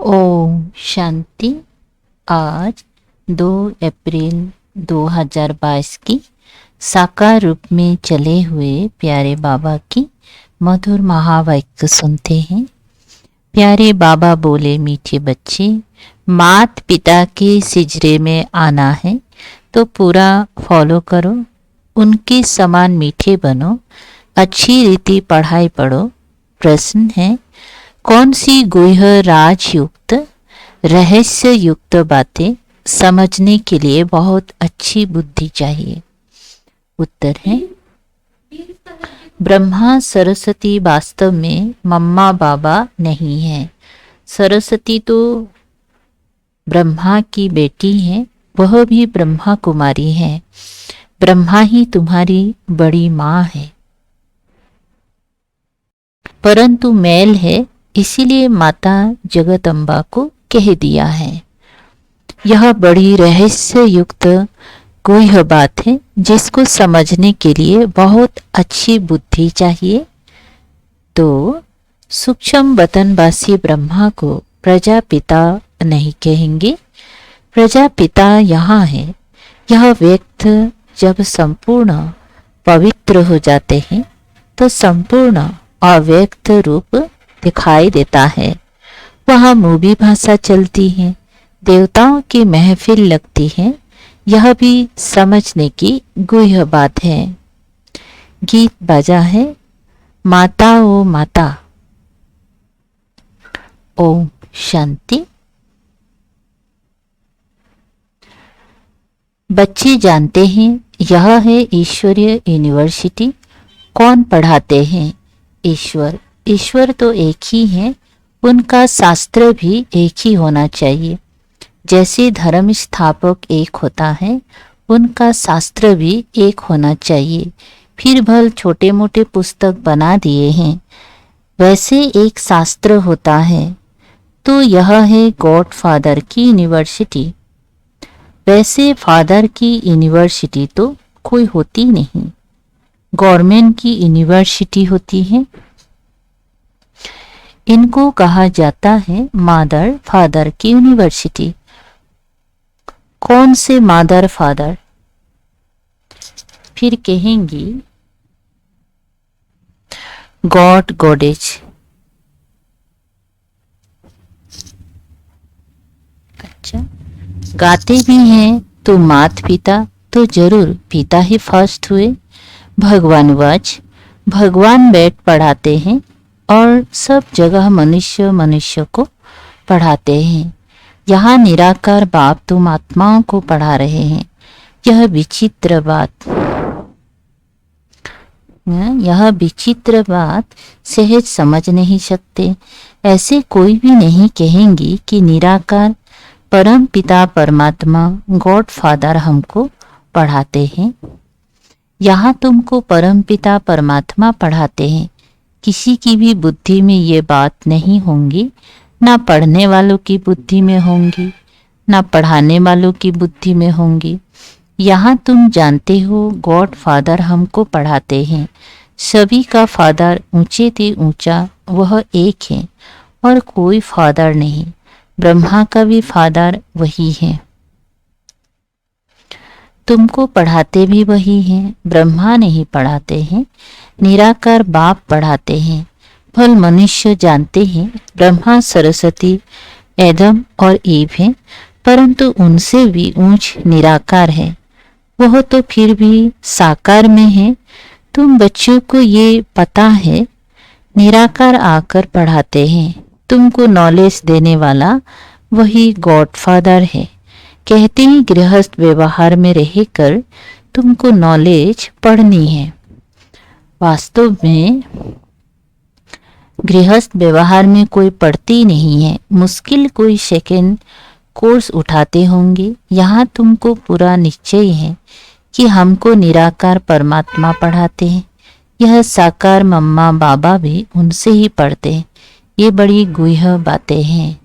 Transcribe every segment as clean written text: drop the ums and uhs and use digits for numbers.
ओम शांति। आज 2 अप्रैल 2022 की साकार रूप में चले हुए प्यारे बाबा की मधुर महावाक्य सुनते हैं। प्यारे बाबा बोले, मीठे बच्चे, मात पिता के सिजरे में आना है तो पूरा फॉलो करो, उनके समान मीठे बनो, अच्छी रीति पढ़ाई पढ़ो। प्रश्न है, कौन सी गुह्य राज युक्त रहस्य युक्त बातें समझने के लिए बहुत अच्छी बुद्धि चाहिए? उत्तर है, ब्रह्मा सरस्वती वास्तव में मम्मा बाबा नहीं है। सरस्वती तो ब्रह्मा की बेटी है, वह भी ब्रह्मा कुमारी है। ब्रह्मा ही तुम्हारी बड़ी माँ है, परंतु मैल है, इसीलिए माता जगदम्बा को कह दिया है। यह बड़ी रहस्य युक्त गुह्य बात है जिसको समझने के लिए बहुत अच्छी बुद्धि चाहिए। तो सूक्ष्म वतनवासी ब्रह्मा को प्रजापिता नहीं कहेंगे। प्रजापिता यहाँ है। यह व्यक्त जब संपूर्ण पवित्र हो जाते हैं तो संपूर्ण अव्यक्त रूप दिखाई देता है। वहाँ मूवी भाषा चलती है, देवताओं की महफिल लगती है। यह भी समझने की गुह्य बात है। गीत बाजा है, माता ओ माता। ओम शांति। बच्चे जानते हैं यह है ईश्वरीय यूनिवर्सिटी। कौन पढ़ाते हैं? ईश्वर। ईश्वर तो एक ही है, उनका शास्त्र भी एक ही होना चाहिए। जैसे धर्म स्थापक एक होता है, उनका शास्त्र भी एक होना चाहिए। फिर भल छोटे मोटे पुस्तक बना दिए हैं, वैसे एक शास्त्र होता है। तो यह है गॉड फादर की यूनिवर्सिटी। वैसे फादर की यूनिवर्सिटी तो कोई होती नहीं, गवर्नमेंट की यूनिवर्सिटी होती है। इनको कहा जाता है मदर फादर की यूनिवर्सिटी। कौन से मदर फादर? फिर कहेंगी गॉड गॉडेज। अच्छा, गाते भी हैं तो मात पिता तो जरूर पिता ही फर्स्ट हुए। भगवानवाच, भगवान बैठ पढ़ाते हैं और सब जगह मनुष्य मनुष्य को पढ़ाते हैं। यहाँ निराकार बाप तुम आत्माओं को पढ़ा रहे हैं। यह विचित्र बात, यह विचित्र बात सहज समझ नहीं सकते। ऐसे कोई भी नहीं कहेंगी कि निराकार परम पिता परमात्मा गॉड फादर हमको पढ़ाते हैं। यहाँ तुमको परम पिता परमात्मा पढ़ाते हैं। किसी की भी बुद्धि में ये बात नहीं होंगी, ना पढ़ने वालों की बुद्धि में होंगी, ना पढ़ाने वालों की बुद्धि में होंगी। यहाँ तुम जानते हो गॉड फादर हमको पढ़ाते हैं। सभी का फादर ऊंचे से ऊंचा वह एक है और कोई फादर नहीं। ब्रह्मा का भी फादर वही है। तुमको पढ़ाते भी वही हैं, ब्रह्मा नहीं पढ़ाते हैं, निराकार बाप पढ़ाते हैं। फल मनुष्य जानते हैं ब्रह्मा सरस्वती एदम और ईव हैं, परंतु उनसे भी ऊंच निराकार है। वह तो फिर भी साकार में है। तुम बच्चों को ये पता है, निराकार आकर पढ़ाते हैं। तुमको नॉलेज देने वाला वही गॉड फादर है। कहते हैं गृहस्थ व्यवहार में रहकर तुमको नॉलेज पढ़नी है। वास्तव में गृहस्थ व्यवहार में कोई पढ़ती नहीं है। मुश्किल कोई सेकंड कोर्स उठाते होंगे। यहाँ तुमको पूरा निश्चय है कि हमको निराकार परमात्मा पढ़ाते हैं। यह साकार मम्मा बाबा भी उनसे ही पढ़ते हैं। ये बड़ी गुह्य बातें हैं।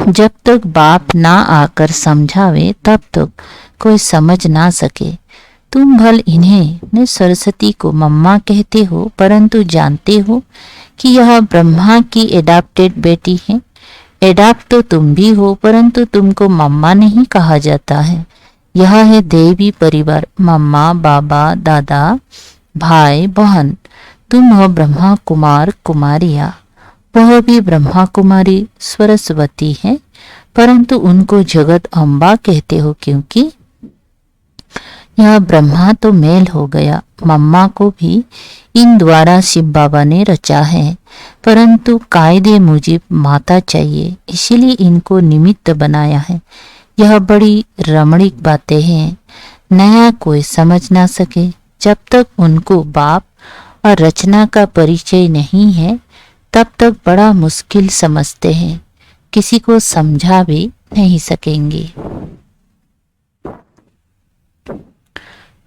जब तक बाप ना आकर समझावे तब तक कोई समझ ना सके। तुम भल इन्हें सरस्वती को मम्मा कहते हो, परंतु जानते हो कि यह ब्रह्मा की एडाप्टेड बेटी है। एडॉप्ट तो तुम भी हो, परंतु तुमको मम्मा नहीं कहा जाता है। यह है देवी परिवार, मम्मा, बाबा, दादा, भाई, बहन। तुम हो ब्रह्मा कुमार कुमारियाँ। वह भी ब्रह्मा कुमारी सरस्वती है, परंतु उनको जगत अम्बा कहते हो, क्योंकि यह ब्रह्मा तो मेल हो गया। मम्मा को भी इन द्वारा शिव बाबा ने रचा है, परंतु कायदे मुजिब माता चाहिए, इसीलिए इनको निमित्त बनाया है। यह बड़ी रमणीक बातें हैं, नया कोई समझ ना सके। जब तक उनको बाप और रचना का परिचय नहीं है, तब तक बड़ा मुश्किल समझते हैं, किसी को समझा भी नहीं सकेंगे।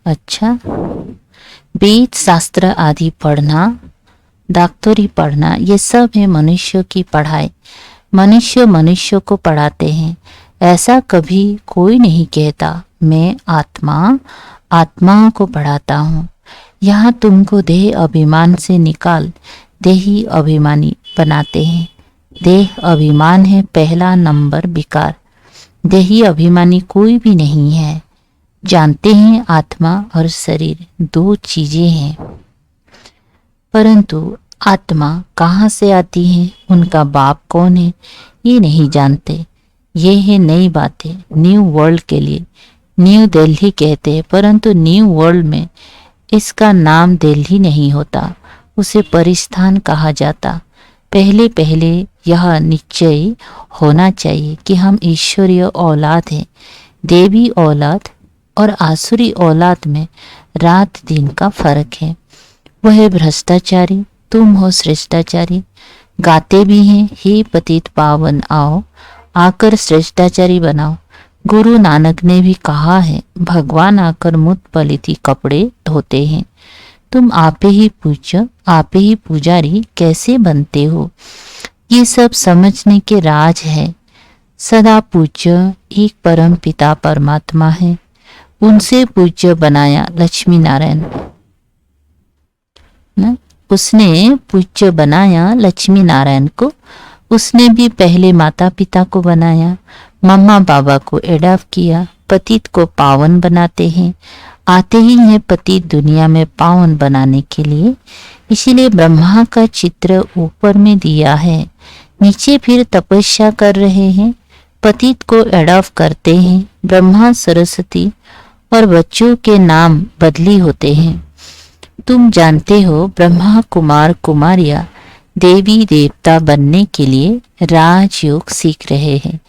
अच्छा, वेद शास्त्र आदि पढ़ना, डॉक्टरी पढ़ना, ये सब है मनुष्य की पढ़ाई। मनुष्य मनुष्य को पढ़ाते हैं। ऐसा कभी कोई नहीं कहता मैं आत्माओं को पढ़ाता हूँ। यहाँ तुमको देह अभिमान से निकाल देही अभिमानी बनाते हैं। देह अभिमान है पहला नंबर विकार। देही अभिमानी कोई भी नहीं है। जानते हैं आत्मा और शरीर दो चीजें हैं, परंतु आत्मा कहाँ से आती है, उनका बाप कौन है, ये नहीं जानते। ये है नई बातें न्यू वर्ल्ड के लिए। न्यू दिल्ली कहते हैं, परंतु न्यू वर्ल्ड में इसका नाम दिल्ली नहीं होता, उसे परिस्थान कहा जाता। पहले पहले यह निश्चय होना चाहिए कि हम ईश्वरीय औलाद हैं। देवी औलाद और आसुरी औलाद में रात दिन का फर्क है। वह भ्रष्टाचारी, तुम हो श्रेष्ठाचारी। गाते भी हैं, हे पतित पावन आओ, आकर श्रेष्ठाचारी बनाओ। गुरु नानक ने भी कहा है, भगवान आकर मुत पलिती कपड़े धोते हैं। तुम आपे ही पूज्य, आपे ही पुजारी कैसे बनते हो, ये सब समझने के राज है। सदा पूज्य एक परम पिता परमात्मा है, उनसे पूज्य बनाया लक्ष्मी नारायण न? उसने पूज्य बनाया लक्ष्मी नारायण को। उसने भी पहले माता पिता को बनाया, मम्मा बाबा को एडॉप्ट किया। पतित को पावन बनाते हैं, आते ही हैं पतित दुनिया में पावन बनाने के लिए। इसीलिए ब्रह्मा का चित्र ऊपर में दिया है, नीचे फिर तपस्या कर रहे हैं। पतित को एडॉप्ट करते हैं। ब्रह्मा सरस्वती और बच्चों के नाम बदली होते हैं। तुम जानते हो ब्रह्मा कुमार कुमारियाँ देवी देवता बनने के लिए राजयोग सीख रहे हैं।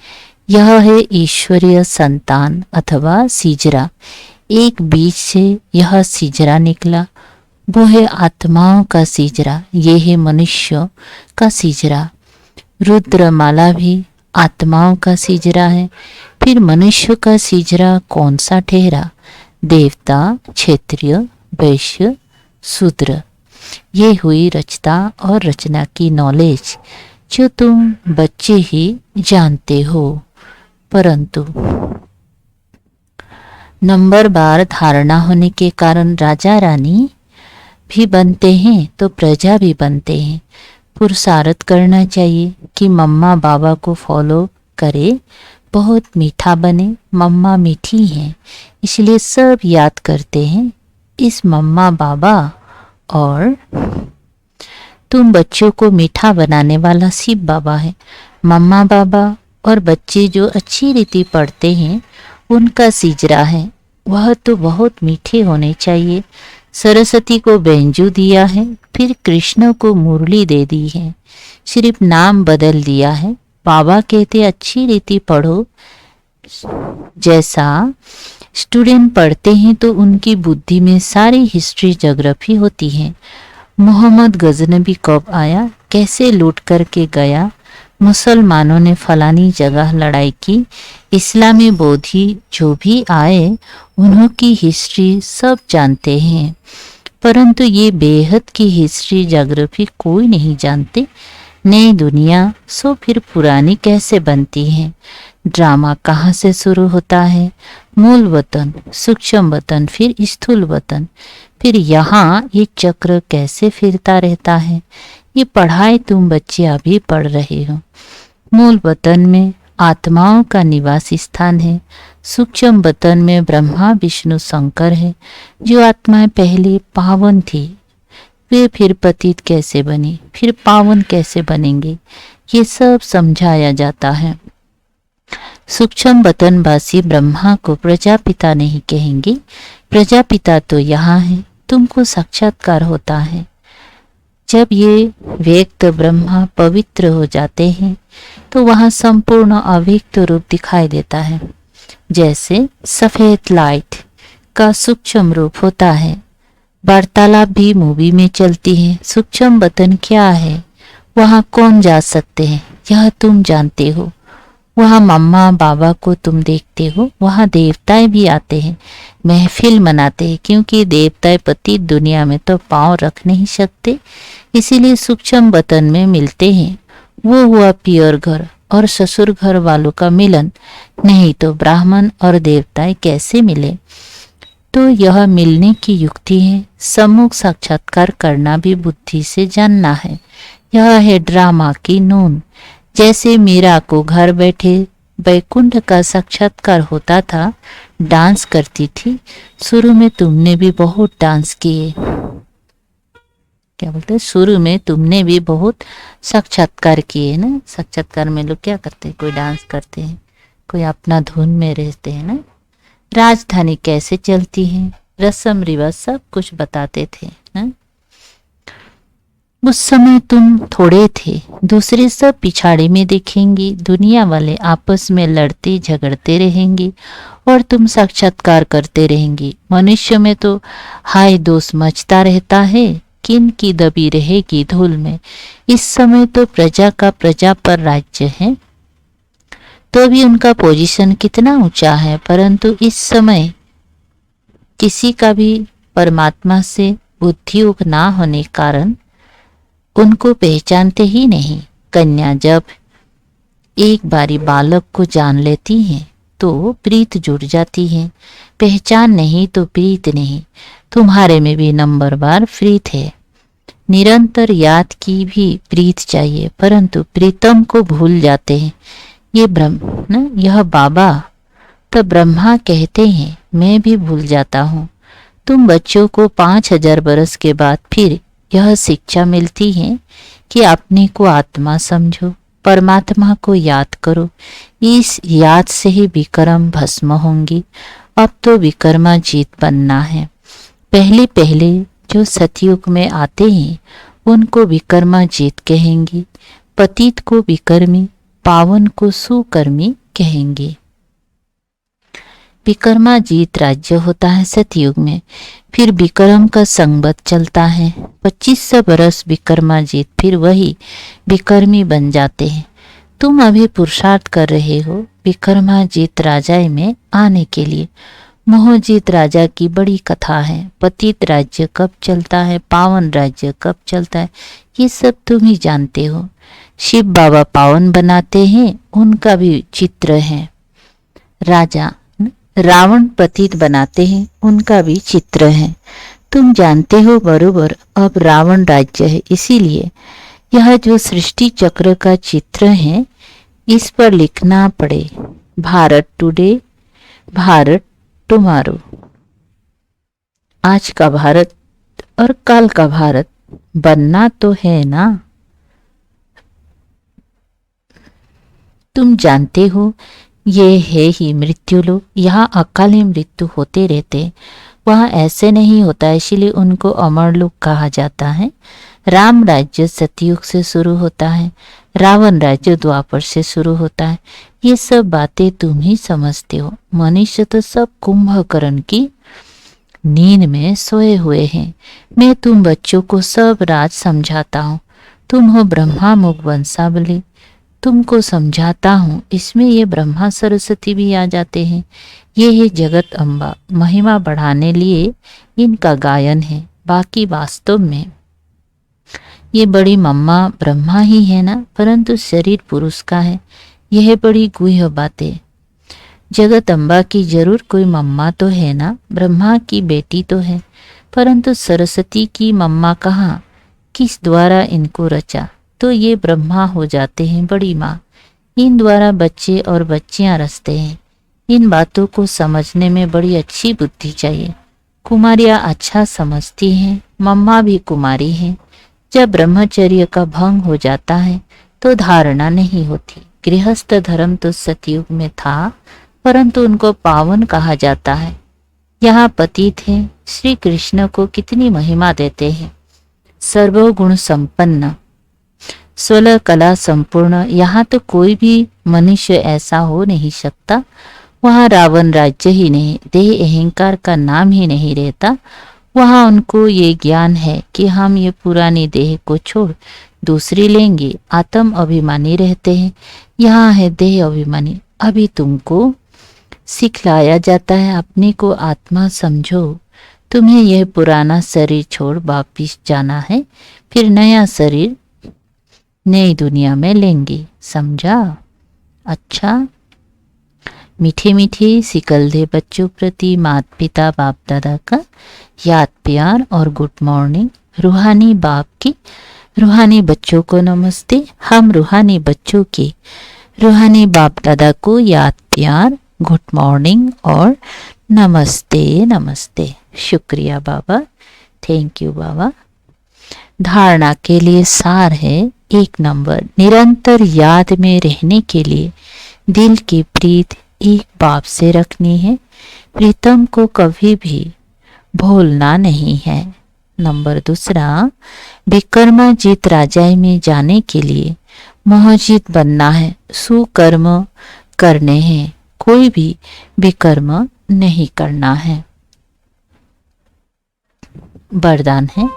यह है ईश्वरीय संतान अथवा सिजरा। एक बीज से यह सिजरा निकला, वो है आत्माओं का सिजरा। ये है मनुष्य का सिजरा। रुद्रमाला भी आत्माओं का सिजरा है। फिर मनुष्य का सिजरा कौन सा ठहरा? देवता, क्षत्रिय, वैश्य, शूद्र। ये हुई रचता और रचना की नॉलेज, जो तुम बच्चे ही जानते हो। परंतु नंबर बार धारणा होने के कारण राजा रानी भी बनते हैं तो प्रजा भी बनते हैं। पुरुषार्थ करना चाहिए कि मम्मा बाबा को फॉलो करे, बहुत मीठा बने। मम्मा मीठी हैं, इसलिए सब याद करते हैं इस मम्मा बाबा। और तुम बच्चों को मीठा बनाने वाला शिव बाबा है। मम्मा बाबा और बच्चे जो अच्छी रीति पढ़ते हैं उनका सिजरा है, वह तो बहुत मीठे होने चाहिए। सरस्वती को बेंजू दिया है, फिर कृष्ण को मुरली दे दी है, सिर्फ नाम बदल दिया है। बाबा कहते अच्छी रीति पढ़ो। जैसा स्टूडेंट पढ़ते हैं तो उनकी बुद्धि में सारी हिस्ट्री ज्योग्राफी होती है। मोहम्मद गजनबी कब आया, कैसे लूट करके गया, मुसलमानों ने फलानी जगह लड़ाई की, इस्लामी बौद्धि जो भी आए उन्हों की हिस्ट्री सब जानते हैं। परंतु ये बेहद की हिस्ट्री ज्योग्राफी कोई नहीं जानते। नई दुनिया सो फिर पुरानी कैसे बनती है? ड्रामा कहाँ से शुरू होता है? मूल वतन, सूक्ष्म वतन, फिर स्थूल वतन, फिर यहाँ ये चक्र कैसे फिरता रहता है? ये पढ़ाई तुम बच्चे अभी पढ़ रहे हो। मूल वतन में आत्माओं का निवास स्थान है। सूक्ष्म वतन में ब्रह्मा विष्णु शंकर है। जो आत्माएं पहले पावन थी वे फिर पतित कैसे बनी, फिर पावन कैसे बनेंगे, ये सब समझाया जाता है। सूक्ष्म वतनवासी ब्रह्मा को प्रजापिता नहीं कहेंगे। प्रजापिता तो यहाँ है, तुमको साक्षात्कार होता है। जब ये व्यक्त ब्रह्मा पवित्र हो जाते हैं तो वहाँ संपूर्ण अव्यक्त रूप दिखाई देता है। जैसे सफेद लाइट का सूक्ष्म रूप होता है। वार्तालाप भी मूवी में चलती है। सूक्ष्म वतन क्या है, वहाँ कौन जा सकते हैं, यह तुम जानते हो। वहाँ मम्मा बाबा को तुम देखते हो। वहाँ देवताएं भी आते हैं, महफिल मनाते हैं, क्योंकि देवताएं पतित दुनिया में तो पांव रख नहीं सकते, इसीलिए सूक्ष्म वतन में मिलते हैं। वो हुआ पियर घर और ससुर घर वालों का मिलन, नहीं तो ब्राह्मण और देवताएं कैसे मिले। तो यह मिलने की युक्ति है। सम्मुख साक्षात्कार करना भी बुद्धि से जानना है। यह है ड्रामा की नून। जैसे मीरा को घर बैठे वैकुंठ का साक्षात्कार होता था, डांस करती थी। शुरू में तुमने भी बहुत डांस किए, क्या बोलते हैं, शुरू में तुमने भी बहुत साक्षात्कार किए ना। साक्षात्कार में लोग क्या करते हैं, कोई डांस करते हैं, कोई अपना धुन में रहते हैं ना। राजधानी कैसे चलती है, रस्म रिवाज सब कुछ बताते थे ना। उस समय तुम थोड़े थे, दूसरे सब पिछाड़ी में दिखेंगे। दुनिया वाले आपस में लड़ते झगड़ते रहेंगे और तुम साक्षात्कार करते रहेंगे। मनुष्य में तो हाय दोष मचता रहता है, किन की दबी रहेगी धूल में। इस समय तो प्रजा का प्रजा पर राज्य है, तो भी उनका पोजीशन कितना ऊंचा है, परंतु इस समय किसी का भी परमात्मा से बुद्धियोग ना होने कारण उनको पहचानते ही नहीं। कन्या जब एक बारी बालक को जान लेती है तो प्रीत जुड़ जाती है। पहचान नहीं तो प्रीत नहीं। तुम्हारे में भी नंबरवार प्रीत है। निरंतर याद की भी प्रीत चाहिए, परंतु प्रीतम को भूल जाते हैं। ये ब्रह्म न, यह बाबा तो ब्रह्मा कहते हैं, मैं भी भूल जाता हूँ। तुम बच्चों को 5000 बरस के बाद फिर यह शिक्षा मिलती है कि अपने को आत्मा समझो, परमात्मा को याद करो। इस याद से ही विक्रम भस्म होंगी। अब तो विक्रमा जीत बनना है। पहले पहले जो सतयुग में आते हैं उनको विक्रमा जीत कहेंगे। पतित को विकर्मी, पावन को सुकर्मी कहेंगे। विक्रमा जीत राज्य होता है सतयुग में, फिर विक्रम का संगत चलता है। 2500 बरस विक्रमा जीत, फिर वही विकर्मी बन जाते हैं। तुम अभी पुरुषार्थ कर रहे हो विक्रमा जीत राजाई में आने के लिए। मोहजीत राजा की बड़ी कथा है। पतित राज्य कब चलता है, पावन राज्य कब चलता है, ये सब तुम ही जानते हो। शिव बाबा पावन बनाते हैं, उनका भी चित्र है। राजा रावण पतित बनाते हैं, उनका भी चित्र है। तुम जानते हो बरोबर अब रावण राज्य है, इसीलिए यह जो सृष्टि चक्र का चित्र है इस पर लिखना पड़े भारत टुडे, भारत टुमारो। आज का भारत और कल का भारत बनना तो है ना। तुम जानते हो ये है ही मृत्युलोक। यहाँ अकाली मृत्यु होते रहते, वहाँ ऐसे नहीं होता, इसीलिए उनको अमर लोक कहा जाता है। राम राज्य सतयुग से शुरू होता है, रावण राज्य द्वापर से शुरू होता है। ये सब बातें तुम ही समझते हो। मनुष्य तो सब कुंभकर्ण की नींद में सोए हुए हैं। मैं तुम बच्चों को सब राज समझाता हूँ। तुम हो ब्रह्मा मुख वंशावली, तुमको समझाता हूँ। इसमें ये ब्रह्मा सरस्वती भी आ जाते हैं। ये है जगत अम्बा, महिमा बढ़ाने लिए इनका गायन है। बाकी वास्तव में ये बड़ी मम्मा ब्रह्मा ही है ना, परंतु शरीर पुरुष का है। यह बड़ी गुह्य बातें। जगत अम्बा की जरूर कोई मम्मा तो है ना, ब्रह्मा की बेटी तो है, परंतु सरस्वती की मम्मा कहाँ, किस द्वारा इनको रचा, तो ये ब्रह्मा हो जाते हैं बड़ी माँ। इन द्वारा बच्चे और बच्चियां रचते हैं। इन बातों को समझने में बड़ी अच्छी बुद्धि चाहिए। कुमारियां अच्छा समझती हैं, मम्मा भी कुमारी हैं। जब ब्रह्मचर्य का भंग हो जाता है तो धारणा नहीं होती। गृहस्थ धर्म तो सतयुग में था, परंतु उनको पावन कहा जाता है। यहाँ पतित हैं, श्री कृष्ण को कितनी महिमा देते हैं। सर्वगुण संपन्न, 16 कला संपूर्ण, यहाँ तो कोई भी मनुष्य ऐसा हो नहीं सकता। वहाँ रावण राज्य ही नहीं, देह अहंकार का नाम ही नहीं रहता। वहाँ उनको ये ज्ञान है कि हम ये पुरानी देह को छोड़ दूसरी लेंगे। आत्म अभिमानी रहते हैं, यहाँ है देह अभिमानी। अभी तुमको सिखलाया जाता है अपने को आत्मा समझो। तुम्हें यह पुराना शरीर छोड़ वापिस जाना है, फिर नया शरीर नई दुनिया में लेंगे, समझा? अच्छा, मीठे मीठे सिकलधे बच्चों प्रति माता पिता बाप दादा का याद प्यार और गुड मॉर्निंग। रूहानी बाप की रूहानी बच्चों को नमस्ते। हम रूहानी बच्चों के रूहानी बाप दादा को याद प्यार, गुड मॉर्निंग और नमस्ते नमस्ते। शुक्रिया बाबा, थैंक यू बाबा। धारणा के लिए सार है 1 नंबर, निरंतर याद में रहने के लिए दिल की प्रीत एक बाप से रखनी है। प्रीतम को कभी भी भूलना नहीं है। नंबर 2, विकर्माजीत राजाई में जाने के लिए मोहजीत बनना है। सुकर्म करने हैं, कोई भी विकर्म नहीं करना है। वरदान है,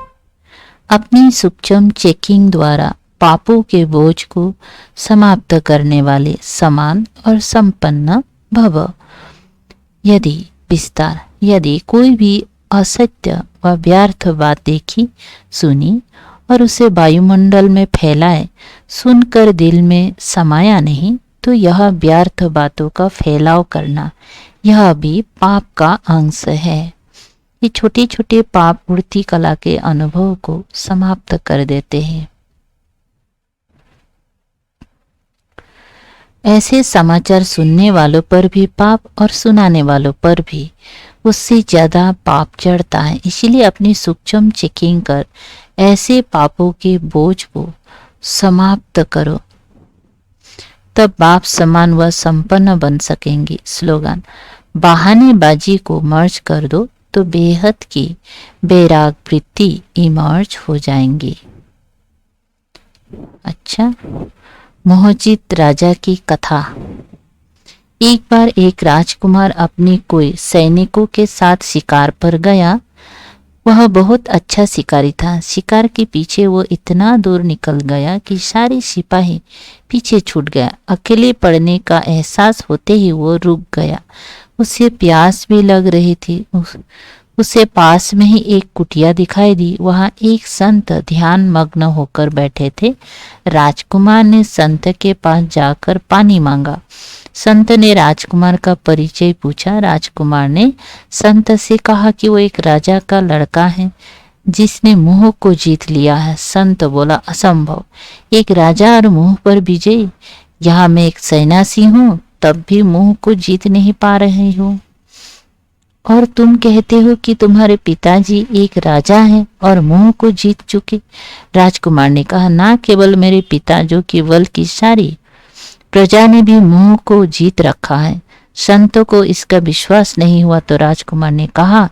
अपनी सूक्ष्म चेकिंग द्वारा पापों के बोझ को समाप्त करने वाले समान और संपन्न भव। यदि विस्तार, यदि कोई भी असत्य व व्यर्थ बात देखी सुनी और उसे वायुमंडल में फैलाए, सुनकर दिल में समाया नहीं, तो यह व्यर्थ बातों का फैलाव करना, यह भी पाप का अंश है। ये छोटे छोटे पाप उड़ती कला के अनुभव को समाप्त कर देते हैं। ऐसे समाचार सुनने वालों पर भी पाप और सुनाने वालों पर भी उससे ज्यादा पाप चढ़ता है। इसीलिए अपनी सूक्ष्म चेकिंग कर ऐसे पापों के बोझ को समाप्त करो, तब बाप समान व संपन्न बन सकेंगे। स्लोगन, बहानेबाजी को मर्ज कर दो तो बेहद की बैराग वृत्ति इमर्ज हो जाएंगी। अच्छा, मोहजित राजा की कथा। एक बार एक राजकुमार अपने कोई सैनिकों के साथ शिकार पर गया। वह बहुत अच्छा शिकारी था। शिकार के पीछे वो इतना दूर निकल गया कि सारे सिपाही पीछे छूट गया। अकेले पड़ने का एहसास होते ही वो रुक गया। उसे प्यास भी लग रही थी। उसे पास में ही एक कुटिया दिखाई दी। वहां एक संत ध्यान मग्न होकर बैठे थे। राजकुमार ने संत के पास जाकर पानी मांगा। संत ने राजकुमार का परिचय पूछा। राजकुमार ने संत से कहा कि वो एक राजा का लड़का है जिसने मोह को जीत लिया है। संत बोला, असंभव, एक राजा और मोह पर विजयी? यहाँ मैं एक सन्यासी हूँ, तब भी मोह को जीत नहीं पा रही हूँ, और तुम कहते हो कि तुम्हारे पिताजी एक राजा हैं और मोह को जीत चुके। राजकुमार ने कहा, ना केवल मेरे पिता, जो केवल की सारी प्रजा ने भी मोह को जीत रखा है। संतों को इसका विश्वास नहीं हुआ तो राजकुमार ने कहा,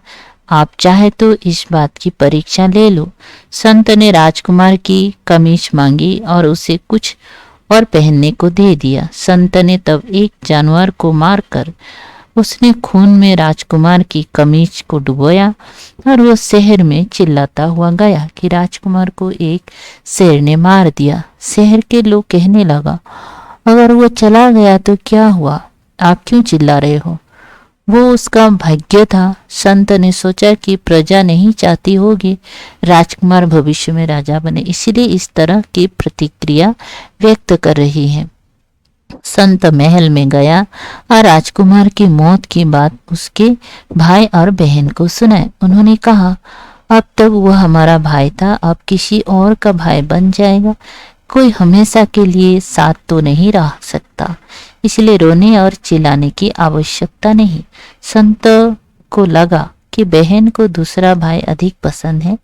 आप चाहे तो इस बात की परीक्षा ले लो। संत ने राजकुमार की कमीज मांगी और उसे कुछ और पहनने को दे दिया। संत ने तब एक जानवर को मारकर उसने खून में राजकुमार की कमीज को डुबोया और वो शहर में चिल्लाता हुआ गया कि राजकुमार को एक शेर ने मार दिया। शहर के लोग कहने लगा, अगर वो चला गया तो क्या हुआ, आप क्यों चिल्ला रहे हो? वो उसका भाग्य था। संत ने सोचा कि प्रजा नहीं चाहती होगी राजकुमार भविष्य में राजा बने, इसलिए इस तरह की प्रतिक्रिया व्यक्त कर रही है। संत महल में गया और राजकुमार की मौत की बात उसके भाई और बहन को सुनाई। उन्होंने कहा, अब तक वह हमारा भाई था, अब किसी और का भाई बन जाएगा। कोई हमेशा के लिए साथ तो नहीं रह सकता, इसलिए रोने और चिल्लाने की आवश्यकता नहीं। संत को लगा कि बहन को दूसरा भाई अधिक पसंद है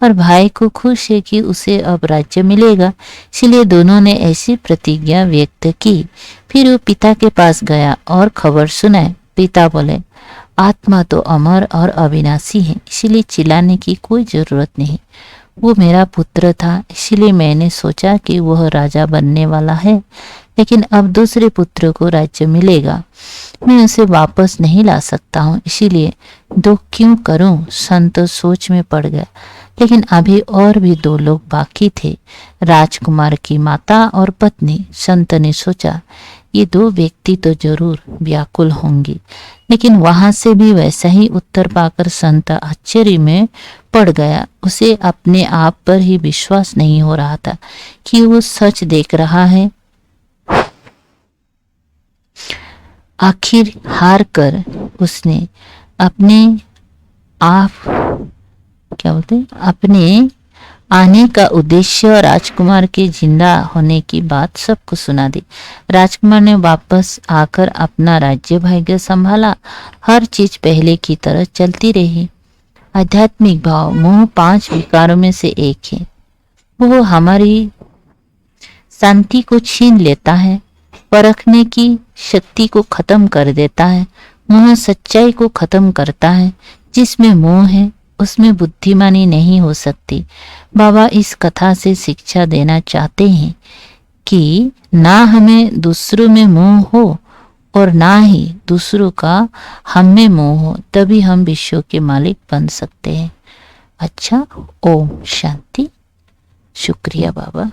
और भाई को खुश है कि उसे अब राज्य मिलेगा, इसलिए दोनों ने ऐसी प्रतिज्ञा व्यक्त की। फिर वो पिता के पास गया और खबर सुनाई। पिता बोले, आत्मा तो अमर और अविनाशी है, इसलिए चिल्लाने की कोई जरूरत नहीं। वो मेरा पुत्र था, इसलिए मैंने सोचा कि वह राजा बनने वाला है, लेकिन अब दूसरे पुत्र को राज्य मिलेगा, मैं उसे वापस नहीं ला सकता हूँ, इसीलिए दुख क्यों करूं। संत सोच में पड़ गया। लेकिन अभी और भी 2 लोग बाकी थे, राजकुमार की माता और पत्नी। संत ने सोचा, ये 2 व्यक्ति तो जरूर व्याकुल होंगे। लेकिन वहां से भी वैसा ही उत्तर पाकर संत आश्चर्य में पड़ गया। उसे अपने आप पर ही विश्वास नहीं हो रहा था कि वो सच देख रहा है। आखिर हार कर उसने अपने आने का उद्देश्य राजकुमार के जिंदा होने की बात सबको सुना दी। राजकुमार ने वापस आकर अपना राज्य भाग्य संभाला। हर चीज पहले की तरह चलती रही। आध्यात्मिक भाव मोह 5 विकारों में से एक है। वो हमारी शांति को छीन लेता है, परखने की शक्ति को खत्म कर देता है। मोह सच्चाई को खत्म करता है। जिसमें मोह है उसमें बुद्धिमानी नहीं हो सकती। बाबा इस कथा से शिक्षा देना चाहते हैं कि ना हमें दूसरों में मोह हो और ना ही दूसरों का हम में मोह हो, तभी हम विश्व के मालिक बन सकते हैं। अच्छा, ओम शांति। शुक्रिया बाबा।